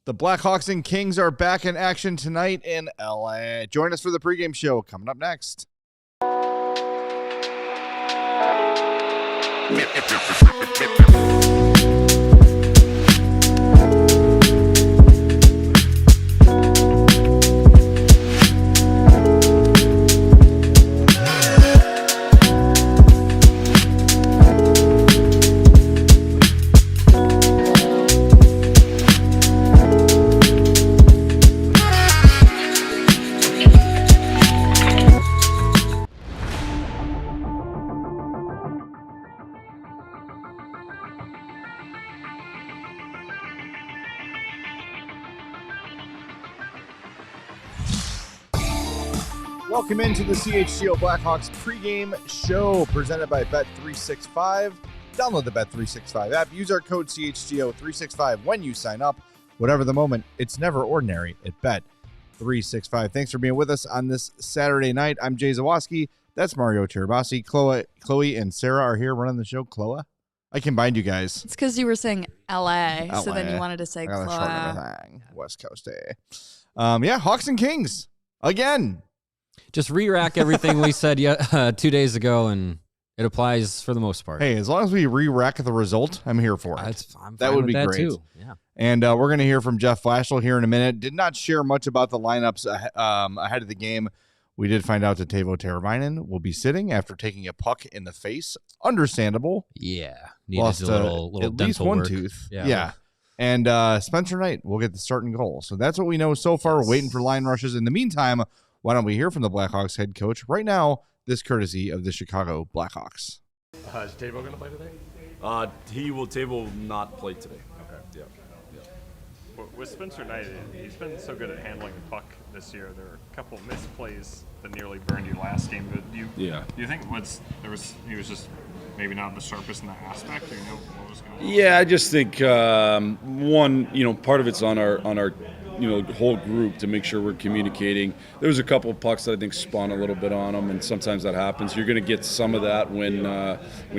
The Blackhawks and Kings are back in action tonight in LA. Join us for the pregame show coming up next. Welcome into the CHGO Blackhawks pregame show presented by Bet365. Download the Bet365 app. Use our code CHGO365 when you sign up. Whatever the moment, it's never ordinary at Bet365. Thanks for being with us on this Saturday night. I'm Jay Zawaski. That's Mario Tirabassi. Chloe and Sarah are here running the show. Chloe? I combined you guys. It's because you were saying LA, so then you wanted to say Chloe. West Coast Day. Hawks and Kings. Again. Just re-rack everything we said 2 days ago, and it applies for the most part. Hey, as long as we re-rack the result, I'm here for it. That would be great. Too. Yeah. And we're going to hear from Jeff Blashill here in a minute. Did not share much about the lineups ahead of the game. We did find out that Teuvo Teravainen will be sitting after taking a puck in the face. Understandable. Yeah. Lost a little at least one work. tooth. Yeah. And Spencer Knight will get the starting goal. So that's what we know so far. We're waiting for line rushes. In the meantime, why don't we hear from the Blackhawks head coach right now, this courtesy of the Chicago Blackhawks. Is Teuvo going to play today? Teuvo will not play today. Okay. Yeah. With Spencer Knight, he's been so good at handling the puck this year. There were a couple of misplays that nearly burned you last game. But do you think he was just maybe not the sharpest in that aspect? Or what was going on? Yeah, I just think one, part of it's on our whole group to make sure we're communicating. There was a couple of pucks that I think spun a little bit on them, and sometimes that happens. You're going to get some of that when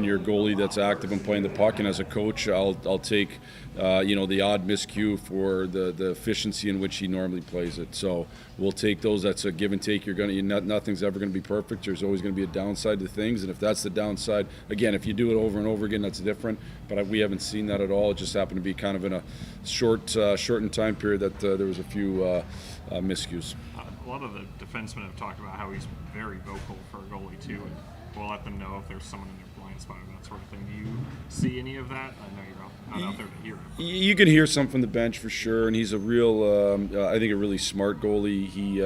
you're a goalie that's active and playing the puck. And as a coach, I'll take the odd miscue for the efficiency in which he normally plays it. So we'll take those. That's a give and take. Nothing's ever going to be perfect. There's always going to be a downside to things, and if that's the downside, again, if you do it over and over again, that's different. But we haven't seen that at all. It just happened to be kind of in a shortened time period that there was a few miscues. A lot of the defensemen have talked about how he's very vocal for a goalie too, and we'll let them know if there's someone in their blind spot and that sort of thing. Do you see any of that? I know you're not out there to hear it. You can hear some from the bench for sure, and he's a real, I think, a really smart goalie. He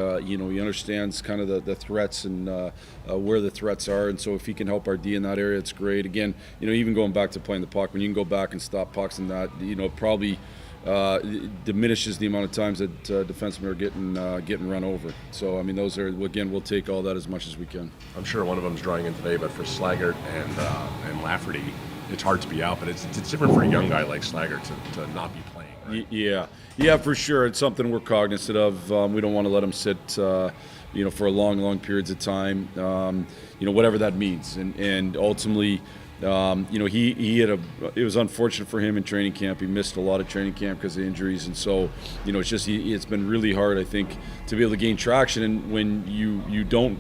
understands kind of the threats and where the threats are, and so if he can help our D in that area, it's great. Again, even going back to playing the puck, when you can go back and stop pucks and that, probably diminishes the amount of times that defensemen are getting run over. So, those are, again, we'll take all that as much as we can. I'm sure one of them's drawing in today, but for Slaggert and Lafferty, it's hard to be out, but it's different for a young guy like Slaggert to not be playing. Right? Yeah, for sure. It's something we're cognizant of. We don't want to let him sit, for long periods of time, whatever that means. And ultimately, he had it was unfortunate for him in training camp. He missed a lot of training camp because of injuries, and so it's been really hard, I think, to be able to gain traction. And when you don't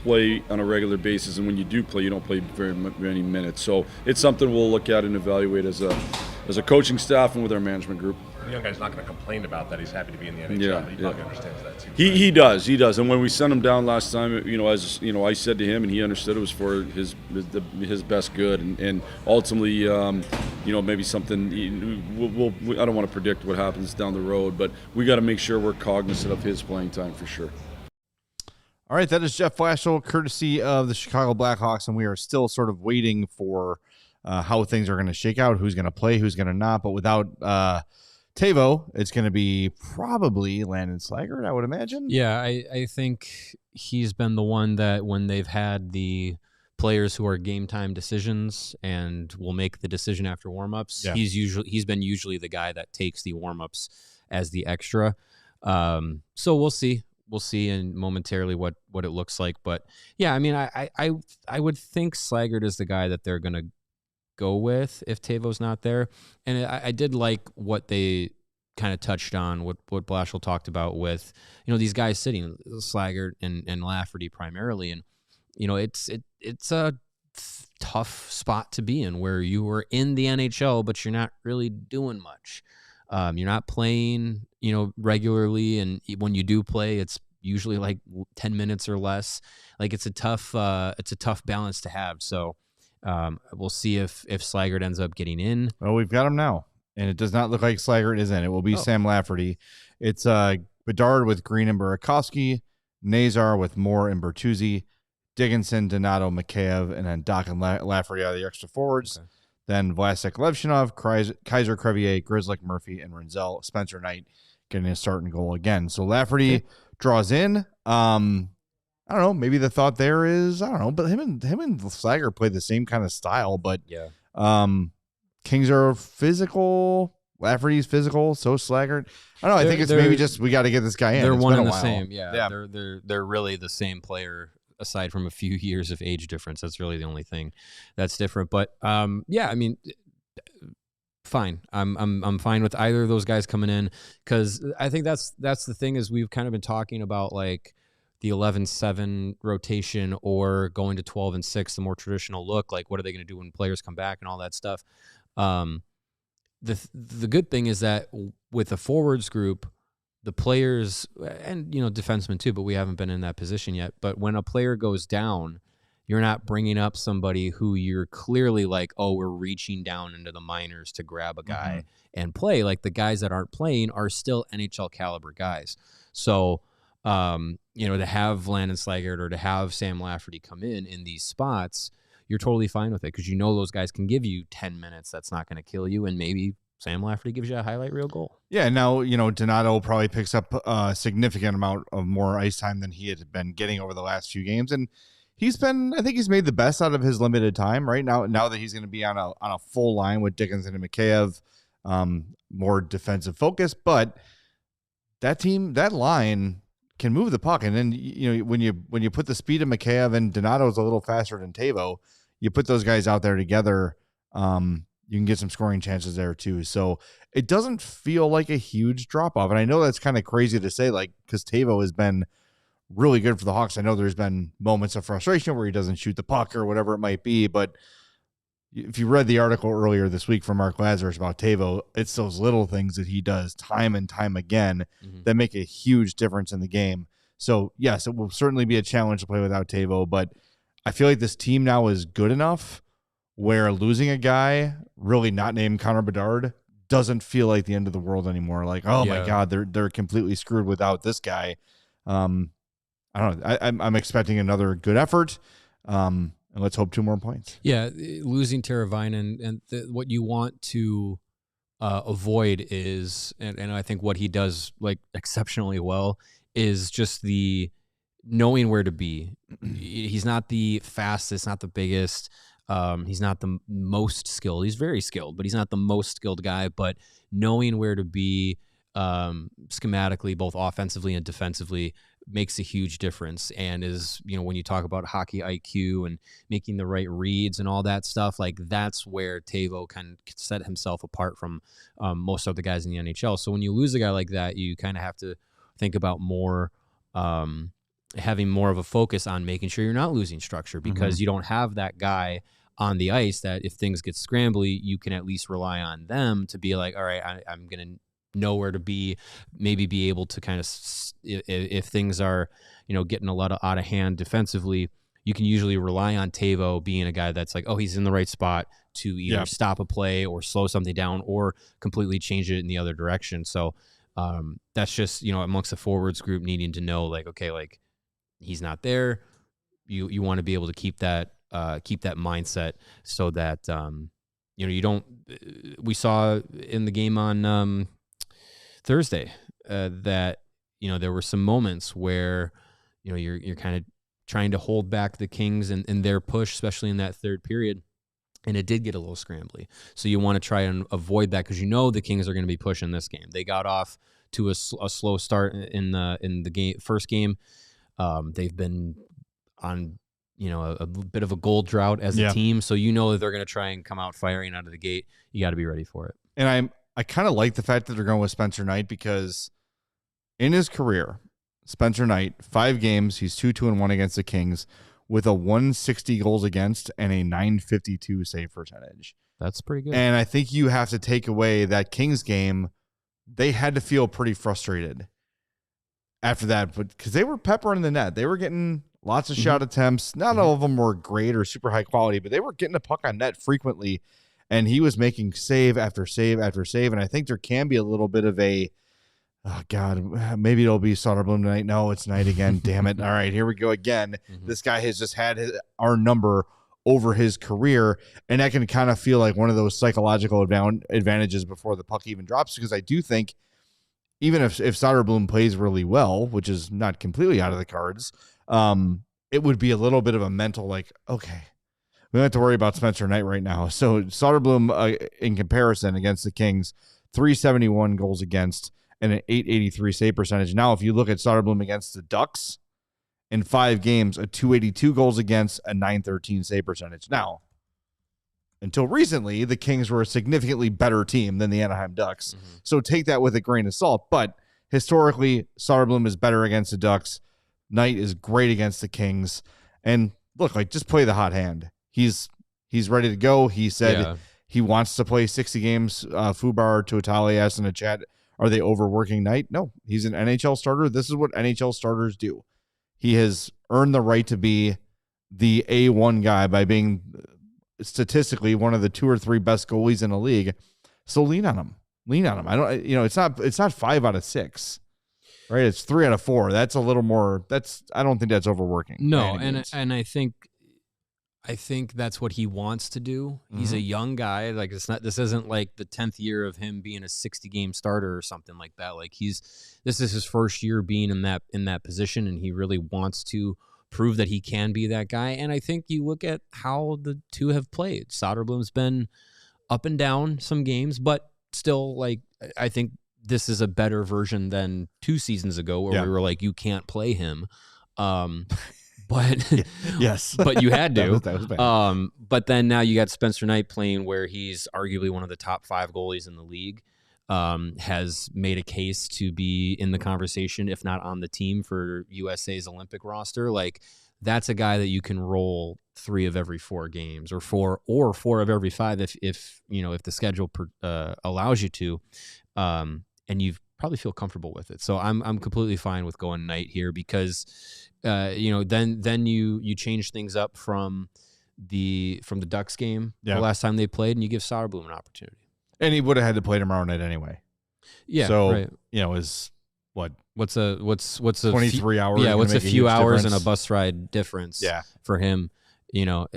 play on a regular basis, and when you do play, you don't play very many minutes. So it's something we'll look at and evaluate as a coaching staff and with our management group. The young guy's not going to complain about that. He's happy to be in the NHL. But he probably understands that too. He does. And when we sent him down last time, I said to him, and he understood it was for his best good, and ultimately, maybe something. I don't want to predict what happens down the road, but we got to make sure we're cognizant of his playing time for sure. All right, that is Jeff Blashill, courtesy of the Chicago Blackhawks, and we are still sort of waiting for how things are going to shake out, who's going to play, who's going to not. But without Teuvo, it's going to be probably Landon Slaggert, I would imagine. Yeah, I think he's been the one that when they've had the players who are game time decisions and will make the decision after warmups, he's been usually the guy that takes the warmups as the extra. So we'll see. We'll see in momentarily what it looks like. But yeah, I would think Slaggert is the guy that they're going to go with if Teuvo's not there. And I did like what they kind of touched on what Blashel talked about with, these guys sitting, Slaggert and Lafferty primarily. And, it's a tough spot to be in where you were in the NHL, but you're not really doing much. You're not playing, regularly. And when you do play, it's usually like 10 minutes or less. Like it's a tough balance to have. So we'll see if Slaggert ends up getting in. Well, we've got him now. And it does not look like Slaggert is in. It will be Sam Lafferty. It's Bedard with Green and Burakovsky, Nazar with Moore and Bertuzzi, Dickinson, Donato, Mikheyev, and then Doc and Lafferty are the extra forwards. Okay. Then Vlasic, Levchinov, Kaiser, Crevier, Grzelcyk, Murphy, and Renzel. Spencer Knight getting a start and goal again. So Lafferty draws in. I don't know. Maybe the thought there is, I don't know, but him and Slaggert play the same kind of style. But Kings are physical. Lafferty's physical. So Slaggert. I don't know. I think it's maybe just we got to get this guy in. They're one and the same. Yeah. They're really the same player aside from a few years of age difference. That's really the only thing that's different. But I mean, fine. I'm fine with either of those guys coming in because I think that's the thing is we've kind of been talking about like the 11-7 rotation or going to 12-6, the more traditional look. Like, what are they going to do when players come back and all that stuff? The good thing is that with the forwards group, the players and defensemen too, but we haven't been in that position yet. But when a player goes down, you're not bringing up somebody who you're clearly like, oh, we're reaching down into the minors to grab a guy and play. Like the guys that aren't playing are still NHL caliber guys. So, to have Landon Slaggert or to have Sam Lafferty come in these spots, you're totally fine with it because those guys can give you 10 minutes. That's not going to kill you, and maybe Sam Lafferty gives you a highlight reel goal. Yeah, now, Donato probably picks up a significant amount of more ice time than he had been getting over the last few games, and I think he's made the best out of his limited time right now that he's going to be on a full line with Dickinson and Mikheyev, more defensive focus, but that line can move the puck. And then, when you put the speed of Mikheyev and Donato's a little faster than Teuvo, you put those guys out there together, you can get some scoring chances there too. So it doesn't feel like a huge drop off. And I know that's kind of crazy to say, like, because Teuvo has been really good for the Hawks. I know there's been moments of frustration where he doesn't shoot the puck or whatever it might be, but if you read the article earlier this week from Mark Lazarus about Teuvo, it's those little things that he does time and time again that make a huge difference in the game. So, yes, it will certainly be a challenge to play without Teuvo, but I feel like this team now is good enough where losing a guy really not named Connor Bedard doesn't feel like the end of the world anymore. Like, my God, they're completely screwed without this guy. I don't know. I'm expecting another good effort. And let's hope 2 more points. Yeah, losing Teravainen and what you want to avoid is, and I think what he does like exceptionally well is just the knowing where to be. He's not the fastest, not the biggest. He's not the most skilled. He's very skilled, but he's not the most skilled guy. But knowing where to be schematically, both offensively and defensively, makes a huge difference. And is, when you talk about hockey IQ and making the right reads and all that stuff, like that's where Teuvo can set himself apart from most of the guys in the NHL. So when you lose a guy like that, you kind of have to think about more, having more of a focus on making sure you're not losing structure because you don't have that guy on the ice that if things get scrambly, you can at least rely on them to be like, all right, I'm going to know where to be, maybe be able to kind of, if things are, getting a lot out of hand defensively, you can usually rely on Teuvo being a guy that's like, oh, he's in the right spot to either stop a play or slow something down or completely change it in the other direction. So that's just, amongst the forwards group needing to know like, okay, like he's not there. You want to be able to keep that mindset so that, you don't, we saw in the game on Thursday that, there were some moments where, you're kind of trying to hold back the Kings and their push, especially in that third period. And it did get a little scrambly. So you want to try and avoid that because the Kings are going to be pushing this game. They got off to a slow start in the game, first game. They've been on, a bit of a goal drought as a team. So that they're going to try and come out firing out of the gate. You got to be ready for it. And I kind of like the fact that they're going with Spencer Knight because in his career, Spencer Knight, 5 games, he's 2-2-1 against the Kings with a 160 goals against and a 952 save percentage. That's pretty good. And I think you have to take away that Kings game. They had to feel pretty frustrated after that, but because they were peppering the net. They were getting lots of shot attempts. Not all of them were great or super high quality, but they were getting the puck on net frequently, and he was making save after save after save. And I think there can be a little bit of a, oh, God, maybe it'll be Soderblom tonight. No, it's night again. Damn it. All right, here we go again. This guy has just had our number over his career, and that can kind of feel like one of those psychological advantages before the puck even drops, because I do think even if Soderblom plays really well, which is not completely out of the cards, it would be a little bit of a mental like, okay, we don't have to worry about Spencer Knight right now. So Soderblom, in comparison against the Kings, 371 goals against and an 883 save percentage. Now, if you look at Soderblom against the Ducks in 5 games, a 282 goals against, a 913 save percentage. Now, until recently, the Kings were a significantly better team than the Anaheim Ducks. So take that with a grain of salt. But historically, Soderblom is better against the Ducks. Knight is great against the Kings. And look, like, just play the hot hand. He's ready to go. He said he wants to play 60 games. Fubar Totali asked in the chat, are they overworking Knight? No, he's an NHL starter. This is what NHL starters do. He has earned the right to be the A1 guy by being statistically one of the 2 or 3 best goalies in the league. So lean on him. I don't, it's not 5 out of 6, right? It's 3 out of 4. That's a little more. I don't think that's overworking. No, and I think that's what he wants to do. He's a young guy. Like, this isn't like the 10th year of him being a 60-game starter or something like that. Like, this is his first year being in that position, and he really wants to prove that he can be that guy. And I think you look at how the two have played. Soderblom's been up and down some games, but still, like, I think this is a better version than 2 seasons ago where we were like, you can't play him. But yes, but you had to. that was bad. But then now you got Spencer Knight playing where he's arguably one of the top 5 goalies in the league. Has made a case to be in the conversation, if not on the team, for USA's Olympic roster. Like, that's a guy that you can roll 3 of every 4 games, or 4 of every 5 if the schedule allows you to, and you probably feel comfortable with it. So I'm completely fine with going Knight here because then you change things up from the Ducks game the last time they played, and you give Soderblom an opportunity. And he would have had to play tomorrow night anyway. Yeah. So right. Is what's a 23 hours? Yeah, what's a few hours difference? And a bus ride difference? Yeah. For him, and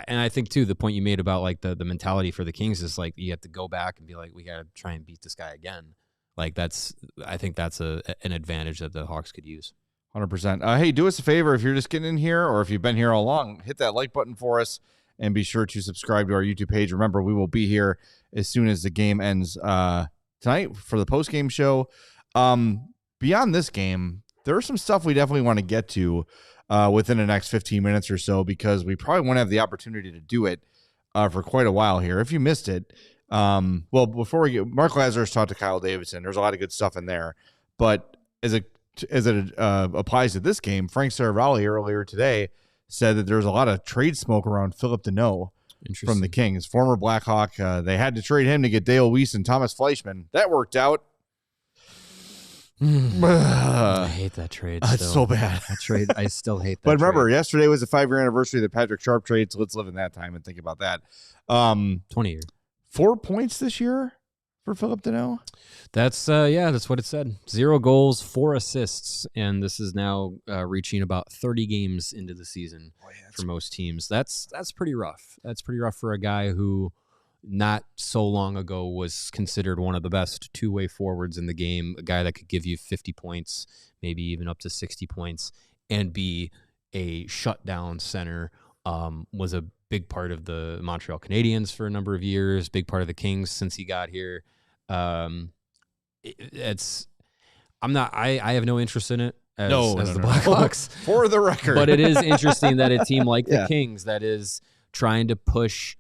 I think too the point you made about like the mentality for the Kings is like you have to go back and be like, we got to try and beat this guy again. Like I think that's an advantage that the Hawks could use. 100%. Hey, do us a favor if you're just getting in here, or if you've been here all along, hit that like button for us. And be sure to subscribe to our YouTube page. Remember, we will be here as soon as the game ends tonight for the post-game show. Beyond this game, there's some stuff we definitely want to get to within the next 15 minutes or so, because we probably won't have the opportunity to do it for quite a while here. If you missed it, before we get, Mark Lazarus talked to Kyle Davidson. There's a lot of good stuff in there. But as it applies to this game, Frank Saravalli earlier today said that there's a lot of trade smoke around Philip Deneau from the Kings. Former Blackhawk. They had to trade him to get Dale Weiss and Thomas Fleischmann. That worked out. I hate that trade. It's so bad. That trade, I still hate that. But remember, yesterday was the 5-year anniversary of the Patrick Sharp trade, so let's live in that time and think about that. 20 years. 4 points this year for Philip Deneau? That's what it said. 0 goals, 4 assists, and this is now reaching about 30 games into the season for most teams. That's pretty rough. That's pretty rough for a guy who not so long ago was considered one of the best 2-way forwards in the game, a guy that could give you 50 points, maybe even up to 60 points, and be a shutdown center. Was a big part of the Montreal Canadiens for a number of years, big part of the Kings since he got here. I have no interest in it as the Blackhawks for the record, but it is interesting that a team like the Kings that is trying to push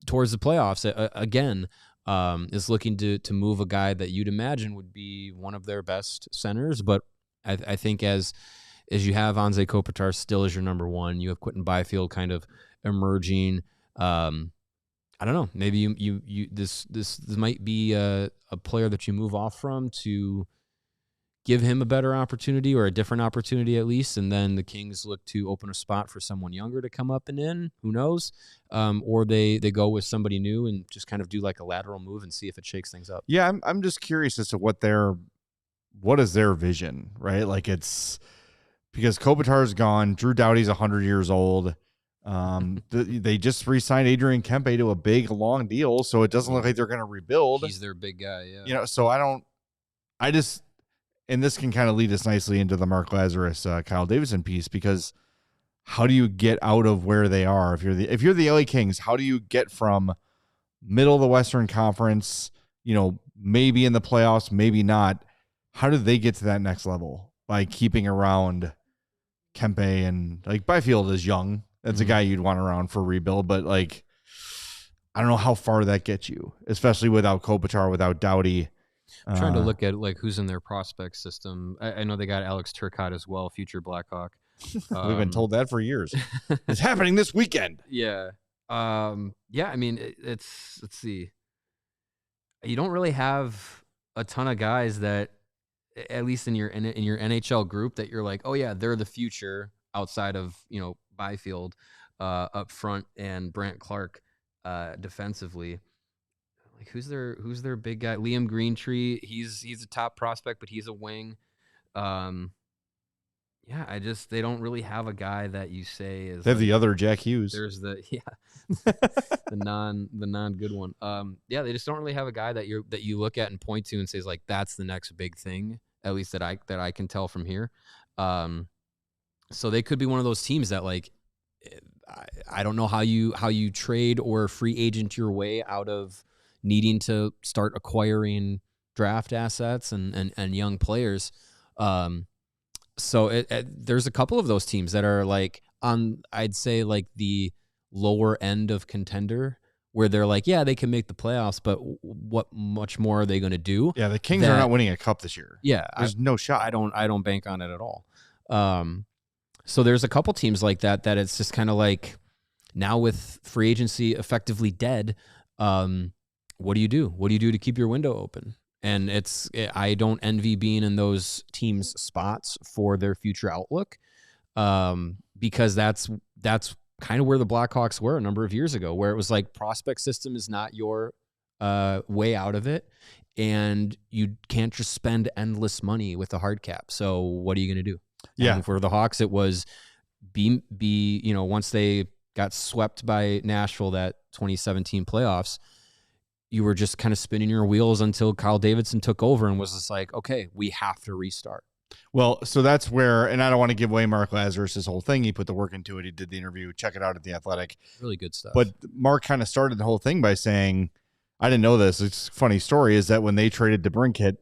towards the playoffs again is looking to move a guy that you'd imagine would be one of their best centers. But I think as you have Anze Kopitar still as your number one, you have Quinton Byfield kind of emerging. I don't know. Maybe this might be a player that you move off from to give him a better opportunity or a different opportunity at least, and then the Kings look to open a spot for someone younger to come up and in. Who knows? Or they go with somebody new and just kind of do like a lateral move and see if it shakes things up. Yeah, I'm just curious as to what is their vision, right? Like it's because Kopitar's gone, Drew Doughty's 100 years old. They just re-signed Adrian Kempe to a big long deal, so it doesn't look like they're going to rebuild. He's their big guy, yeah. You know, so and this can kind of lead us nicely into the Mark Lazarus, Kyle Davidson piece, because how do you get out of where they are? If you're the LA Kings, how do you get from middle of the Western Conference, you know, maybe in the playoffs, maybe not? How do they get to that next level by keeping around Kempe and like Byfield is young? That's a guy you'd want around for rebuild, but like, I don't know how far that gets you, especially without Kopitar, without Doughty. I'm trying to look at like who's in their prospect system. I know they got Alex Turcotte as well, future Blackhawk. We've been told that for years. It's happening this weekend. Yeah. Yeah. I mean, let's see. You don't really have a ton of guys that, at least in your NHL group, that you're like, oh yeah, they're the future outside of, you know, Byfield up front and Brant Clark defensively. Like who's their big guy? Liam Greentree. He's a top prospect, but he's a wing. Yeah, they don't really have a guy that you say is. They have the other Jack Hughes. There's the non good one. Yeah, they just don't really have a guy that you look at and point to and says like that's the next big thing. At least that I can tell from here. So they could be one of those teams that like I don't know how you trade or free agent your way out of needing to start acquiring draft assets and young players. So there's a couple of those teams that are like on, I'd say like the lower end of contender where they're like, yeah, they can make the playoffs, but what much more are they going to do? Yeah. The Kings are not winning a cup this year. Yeah. There's no shot. I don't bank on it at all. So there's a couple teams like that it's just kind of like now with free agency effectively dead. What do you do? What do you do to keep your window open? And I don't envy being in those teams' spots for their future outlook, because that's kind of where the Blackhawks were a number of years ago, where it was like prospect system is not your way out of it, and you can't just spend endless money with a hard cap. So what are you going to do? Yeah, and for the Hawks, it was be once they got swept by Nashville that 2017 playoffs. You were just kind of spinning your wheels until Kyle Davidson took over and was just like, okay, we have to restart. Well, so that's where, and I don't want to give away Mark Lazarus' his whole thing. He put the work into it. He did the interview. Check it out at The Athletic. Really good stuff. But Mark kind of started the whole thing by saying, I didn't know this. It's a funny story is that when they traded DeBrincat,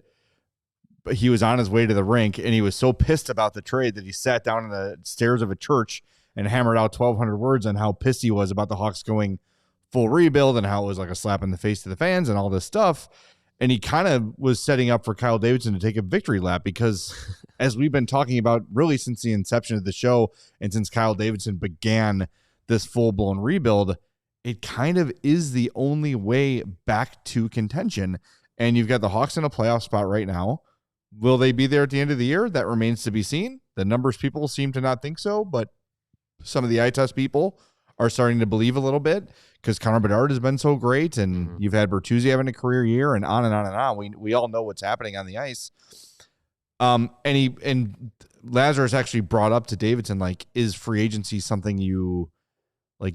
he was on his way to the rink and he was so pissed about the trade that he sat down on the stairs of a church and hammered out 1,200 words on how pissed he was about the Hawks going full rebuild and how it was like a slap in the face to the fans and all this stuff. And he kind of was setting up for Kyle Davidson to take a victory lap because as we've been talking about really since the inception of the show and since Kyle Davidson began this full-blown rebuild, it kind of is the only way back to contention. And you've got the Hawks in a playoff spot right now. Will they be there at the end of the year? That remains to be seen. The numbers people seem to not think so, but some of the eye test people are starting to believe a little bit because Connor Bedard has been so great, and you've had Bertuzzi having a career year, and on and on and on. We all know what's happening on the ice. And Lazarus actually brought up to Davidson, like, is free agency something you like?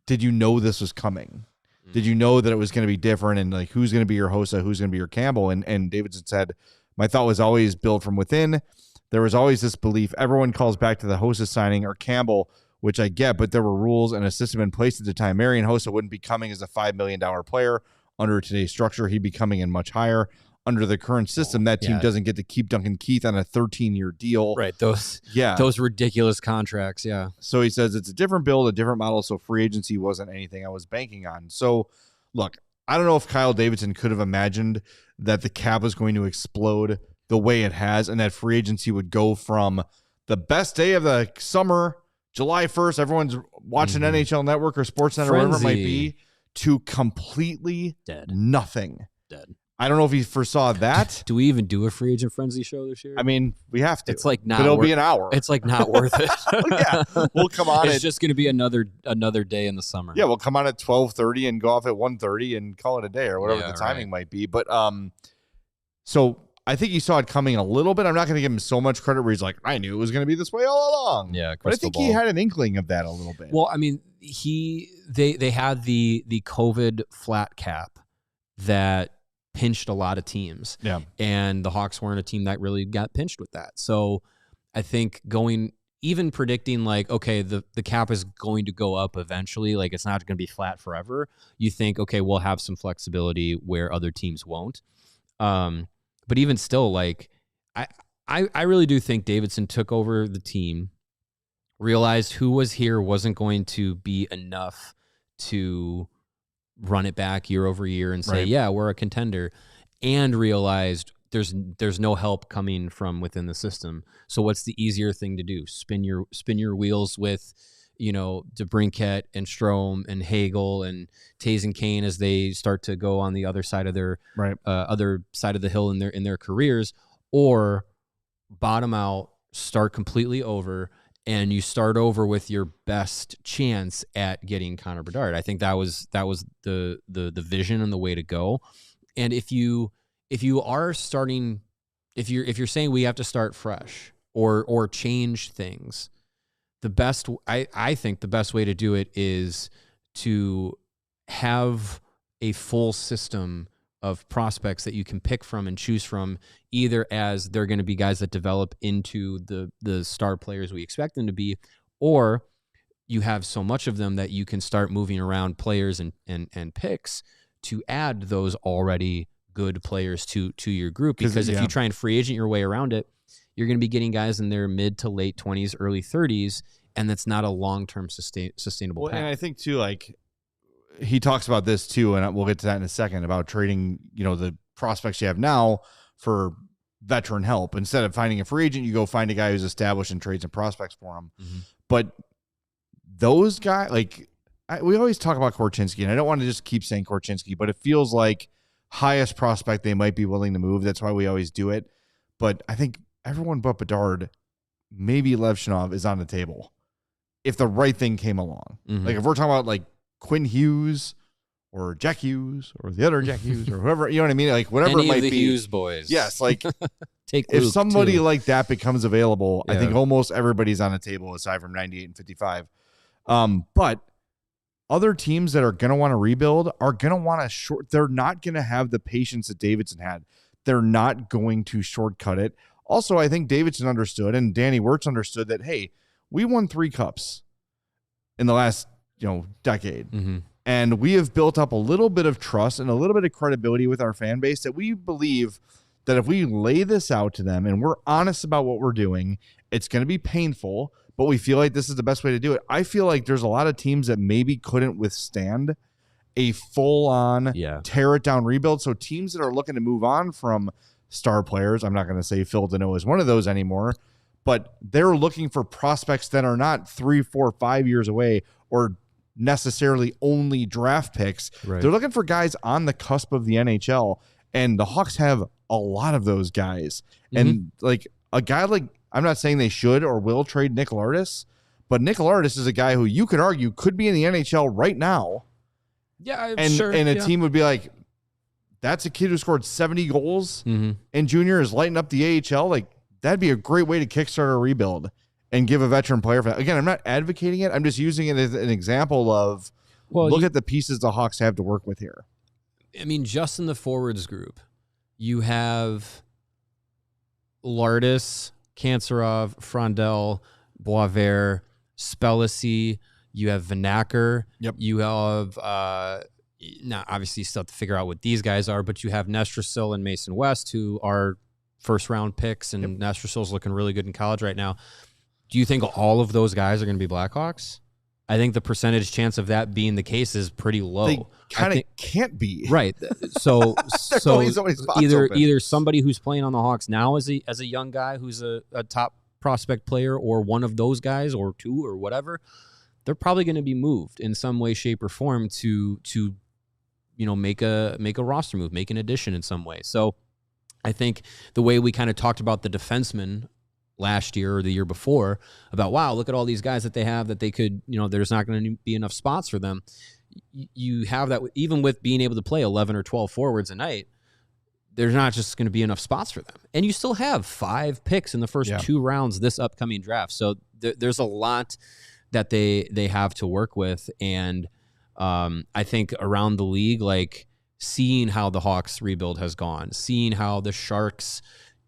Did you know this was coming? Did you know that it was going to be different? And like, who's going to be your Hossa? Who's going to be your Campbell? And Davidson said, my thought was always built from within. There was always this belief. Everyone calls back to the Hossa signing or Campbell, which I get, but there were rules and a system in place at the time. Marian Hossa wouldn't be coming as a $5 million player under today's structure. He'd be coming in much higher. Under the current system, that team doesn't get to keep Duncan Keith on a 13-year deal. Right. Those ridiculous contracts. Yeah. So he says it's a different build, a different model. So free agency wasn't anything I was banking on. So look, I don't know if Kyle Davidson could have imagined that the cap was going to explode the way it has, and that free agency would go from the best day of the summer, July 1st, everyone's watching NHL Network or Sportsnet or whatever it might be, to completely dead. Nothing. Dead. I don't know if he foresaw that. Do we even do a free agent frenzy show this year? I mean, we have to. It's like not. But it'll be an hour. It's like not worth it. Yeah, we'll come on. It's just going to be another day in the summer. Yeah, we'll come on at 12:30 and go off at 1:30 and call it a day or whatever the timing might be. But so I think he saw it coming a little bit. I'm not going to give him so much credit where he's like, I knew it was going to be this way all along. Yeah, but I think he had an inkling of that a little bit. Well, I mean, they had the COVID flat cap that pinched a lot of teams. Yeah. And the Hawks weren't a team that really got pinched with that. So I think even predicting like, okay, the cap is going to go up eventually, like it's not going to be flat forever. You think, okay, we'll have some flexibility where other teams won't. But even still, like I really do think Davidson took over the team, realized who was here wasn't going to be enough to run it back year over year and say, yeah, we're a contender, and realized there's no help coming from within the system. So what's the easier thing to do? Spin your wheels with, DeBrincat and Strome and Hagel and Taze and Kane as they start to go on the other side of their other side of the hill in their careers, or bottom out, start completely over, and you start over with your best chance at getting Connor Bedard. I think that was the vision and the way to go. And if you are starting, if you're saying we have to start fresh or change things, I think the best way to do it is to have a full system of prospects that you can pick from and choose from, either as they're going to be guys that develop into the star players we expect them to be, or you have so much of them that you can start moving around players and picks to add those already good players to your group. Because if you try and free agent your way around it, you're going to be getting guys in their mid to late 20s, early 30s, and that's not a long-term sustainable path. And I think too, like, he talks about this too, and we'll get to that in a second, about trading, the prospects you have now for veteran help. Instead of finding a free agent, you go find a guy who's established and trades and prospects for him. Mm-hmm. But those guys, we always talk about Korchinski, and I don't want to just keep saying Korchinski, but it feels like highest prospect they might be willing to move. That's why we always do it. But I think everyone but Bedard, maybe Levshinov, is on the table if the right thing came along. Mm-hmm. Like if we're talking about like Quinn Hughes or Jack Hughes or the other Jack Hughes or whoever, you know what I mean? Like whatever it might be. Hughes boys. Yes. Like if somebody too. like that becomes available, I think almost everybody's on the table aside from 98 and 55. But other teams that are going to want to rebuild are going to want to they're not going to have the patience that Davidson had. They're not going to shortcut it. Also, I think Davidson understood and Danny Wirtz understood that, hey, we won 3 cups in the last decade. Mm-hmm. And we have built up a little bit of trust and a little bit of credibility with our fan base that we believe that if we lay this out to them and we're honest about what we're doing, it's going to be painful, but we feel like this is the best way to do it. I feel like there's a lot of teams that maybe couldn't withstand a full-on tear it down rebuild. So teams that are looking to move on from star players, I'm not going to say Phil Deneau is one of those anymore, but they're looking for prospects that are not 3, 4, 5 years away or necessarily only draft picks. Right. They're looking for guys on the cusp of the NHL, and the Hawks have a lot of those guys. Mm-hmm. And like a guy like, I'm not saying they should or will trade Nick Lardis, but Nick Lardis is a guy who you could argue could be in the NHL right now. Yeah, and a team would be like, that's a kid who scored 70 goals and junior is lighting up the AHL. Like, that'd be a great way to kickstart a rebuild and give a veteran player for that. Again, I'm not advocating it. I'm just using it as an example of look at the pieces the Hawks have to work with here. I mean, just in the forwards group, you have Lardis, Kanserov, Frondel, Boisvert, Spellacy. You have Vanacker. Yep. You have, now obviously you still have to figure out what these guys are, but you have Nestrasil and Mason West, who are first-round picks, and Nestrasil's looking really good in college right now. Do you think all of those guys are going to be Blackhawks? I think the percentage chance of that being the case is pretty low. They kind of can't be. Right. So either either somebody who's playing on the Hawks now as a young guy who's a top prospect player, or one of those guys, or two, or whatever, they're probably going to be moved in some way, shape, or form to make a roster move, make an addition in some way. So I think the way we kind of talked about the defensemen last year or the year before about, wow, look at all these guys that they have that they could, there's not going to be enough spots for them. You have that even with being able to play 11 or 12 forwards a night, there's not just going to be enough spots for them. And you still have 5 picks in the first 2 rounds this upcoming draft. So there's a lot that they have to work with. And I think around the league, like seeing how the Hawks rebuild has gone, seeing how the Sharks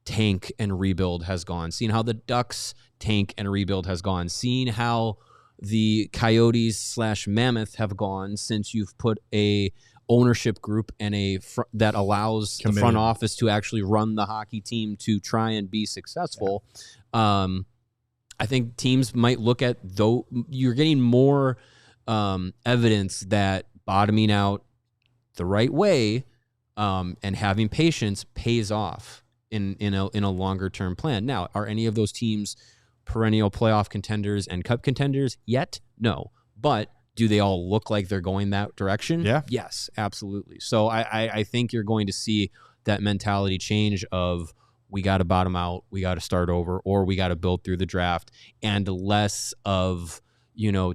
tank and rebuild has gone, seeing how the Ducks tank and rebuild has gone, seeing how the Coyotes / Mammoth have gone since you've put a ownership group and that allows the front office to actually run the hockey team to try and be successful. I think teams might look at, though you're getting more evidence that bottoming out the right way and having patience pays off in a longer term plan. Now, are any of those teams perennial playoff contenders and cup contenders yet? No. But do they all look like they're going that direction? Yeah. Yes, absolutely. So I think you're going to see that mentality change of, we got to bottom out, we got to start over, or we got to build through the draft, and less of,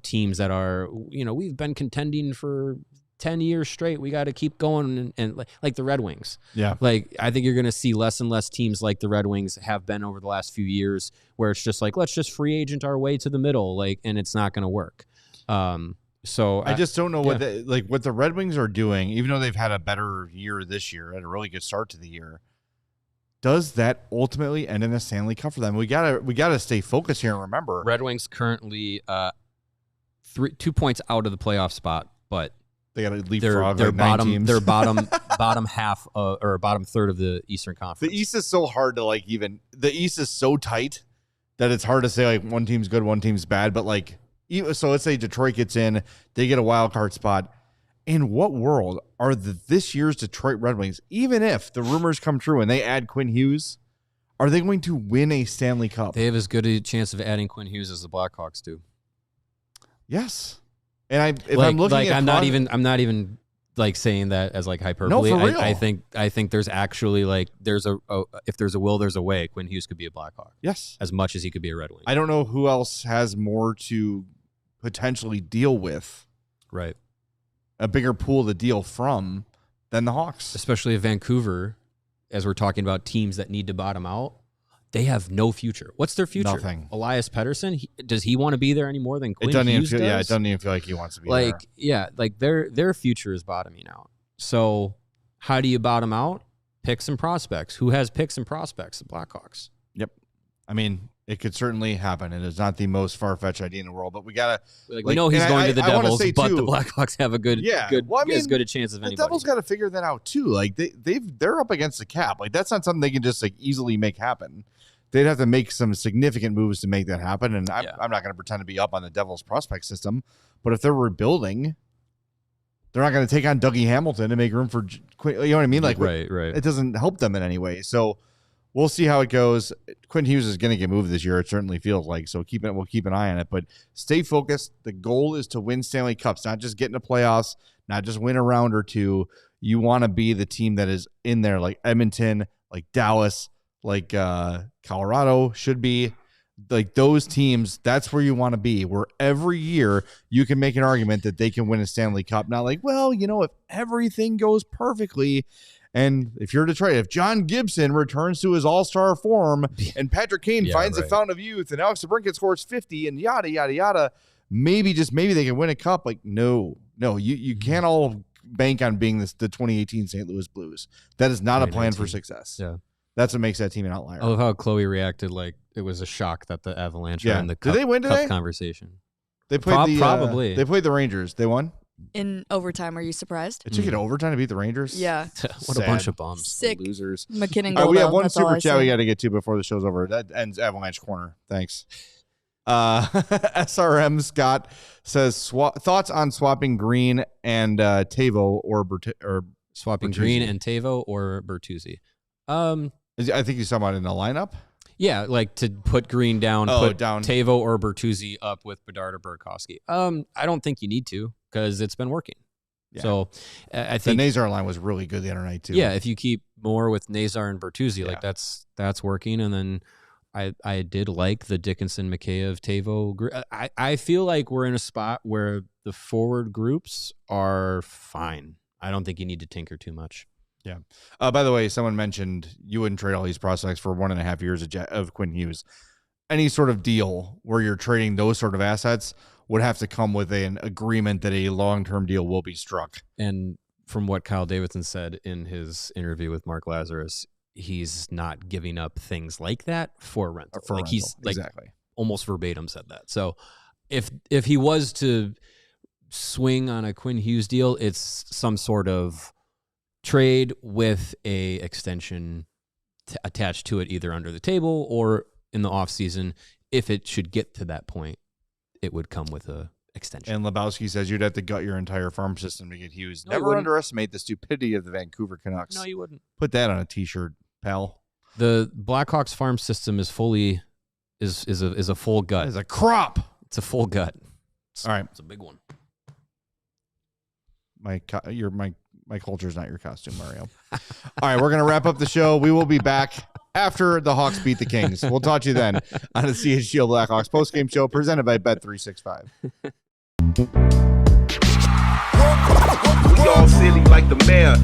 teams that are, we've been contending for 10 years straight, we got to keep going, and like the Red Wings. Yeah. Like, I think you're going to see less and less teams like the Red Wings have been over the last few years, where it's just like, let's just free agent our way to the middle, and it's not going to work. So I just don't know what the Red Wings are doing, even though they've had a better year this year, had a really good start to the year. Does that ultimately end in a Stanley Cup for them? We gotta stay focused here and remember, Red Wings currently 2 points out of the playoff spot, but they got to leapfrog they're like bottom. 9 teams. They're bottom half or bottom third of the Eastern Conference. The East is so hard to the East is so tight that it's hard to say like one team's good, one team's bad. But so let's say Detroit gets in, they get a wild card spot. In what world are this year's Detroit Red Wings, even if the rumors come true and they add Quinn Hughes, are they going to win a Stanley Cup? They have as good a chance of adding Quinn Hughes as the Blackhawks do. Yes. And I'm looking at I'm not even saying that as hyperbole. No, for real. I think there's actually if there's a will, there's a way. Quinn Hughes could be a Blackhawk. Yes. As much as he could be a Red Wing. I don't know who else has more to potentially deal with. Right. A bigger pool to deal from than the Hawks. Especially if Vancouver, as we're talking about teams that need to bottom out, they have no future. What's their future? Nothing. Elias Pettersson, does he want to be there any more than Quinn Hughes does? Yeah, it doesn't even feel like he wants to be there. Yeah, their future is bottoming out. So how do you bottom out? Picks and prospects. Who has picks and prospects? The Blackhawks. Yep. I mean, it could certainly happen. It is not the most far-fetched idea in the world, but we gotta. We know he's going to the Devils, but the Blackhawks have a good, as good a chance as anybody. The Devils got to figure that out too. They're up against the cap. That's not something they can just easily make happen. They'd have to make some significant moves to make that happen. And I'm not going to pretend to be up on the Devils prospect system, but if they're rebuilding, they're not going to take on Dougie Hamilton to make room for Quinn. You know what I mean? Right. It doesn't help them in any way. So we'll see how it goes. Quinn Hughes is going to get moved this year. It certainly feels like. So we'll keep an eye on it. But stay focused. The goal is to win Stanley Cups, not just get into playoffs, not just win a round or two. You want to be the team that is in there, like Edmonton, like Dallas, like Colorado should be. Like those teams, that's where you want to be, where every year you can make an argument that they can win a Stanley Cup. Not like, if everything goes perfectly. And if you're Detroit, if John Gibson returns to his all-star form and Patrick Kane finds a fountain of youth and Alex DeBrincat scores 50 and yada, yada, yada, maybe they can win a cup. No, you can't all bank on being the 2018 St. Louis Blues. That is not a plan for success. Yeah. That's what makes that team an outlier. I love how Chloe reacted like it was a shock that the Avalanche are in the cup, Did they win today? Cup conversation. They played probably. They played the Rangers. They won? In overtime, are you surprised? It took it overtime to beat the Rangers? Yeah. What a bunch of bums. Sick. Losers. McKinnon All right, we have one That's super chat we got to get to before the show's over. That ends Avalanche Corner. Thanks. SRM Scott says thoughts on swapping Green and Tavo or swapping Bertuzzi. Green and Tavo or Bertuzzi. I think he's talking about in the lineup. Yeah, like to put Green down, put Tavo or Bertuzzi up with Bedard or Burakovsky. I don't think you need to because it's been working. Yeah. So I think the Nazar line was really good the other night too. Yeah, if you keep more with Nazar and Bertuzzi, like that's working. And then I did like the Dickinson, Mikheyev, Tavo. I feel like we're in a spot where the forward groups are fine. I don't think you need to tinker too much. Yeah. By the way, someone mentioned you wouldn't trade all these prospects for 1.5 years of Quinn Hughes. Any sort of deal where you're trading those sort of assets would have to come with an agreement that a long-term deal will be struck. And from what Kyle Davidson said in his interview with Mark Lazarus, he's not giving up things like that for rental. He's exactly almost verbatim said that. So if he was to swing on a Quinn Hughes deal, it's some sort of trade with a extension attached to it, either under the table or in the off season. If it should get to that point, it would come with a extension. And Lebowski says you'd have to gut your entire farm system to get Hughes. Never underestimate the stupidity of the Vancouver Canucks. No, you wouldn't. Put that on a t-shirt, pal. The Blackhawks farm system is fully is a full gut. It's a crop. It's a full gut. All right, it's a big one. My culture is not your costume, Mario. All right, we're going to wrap up the show. We will be back after the Hawks beat the Kings. We'll talk to you then on the CHGO Blackhawks postgame show presented by Bet365. We all silly like the mayor.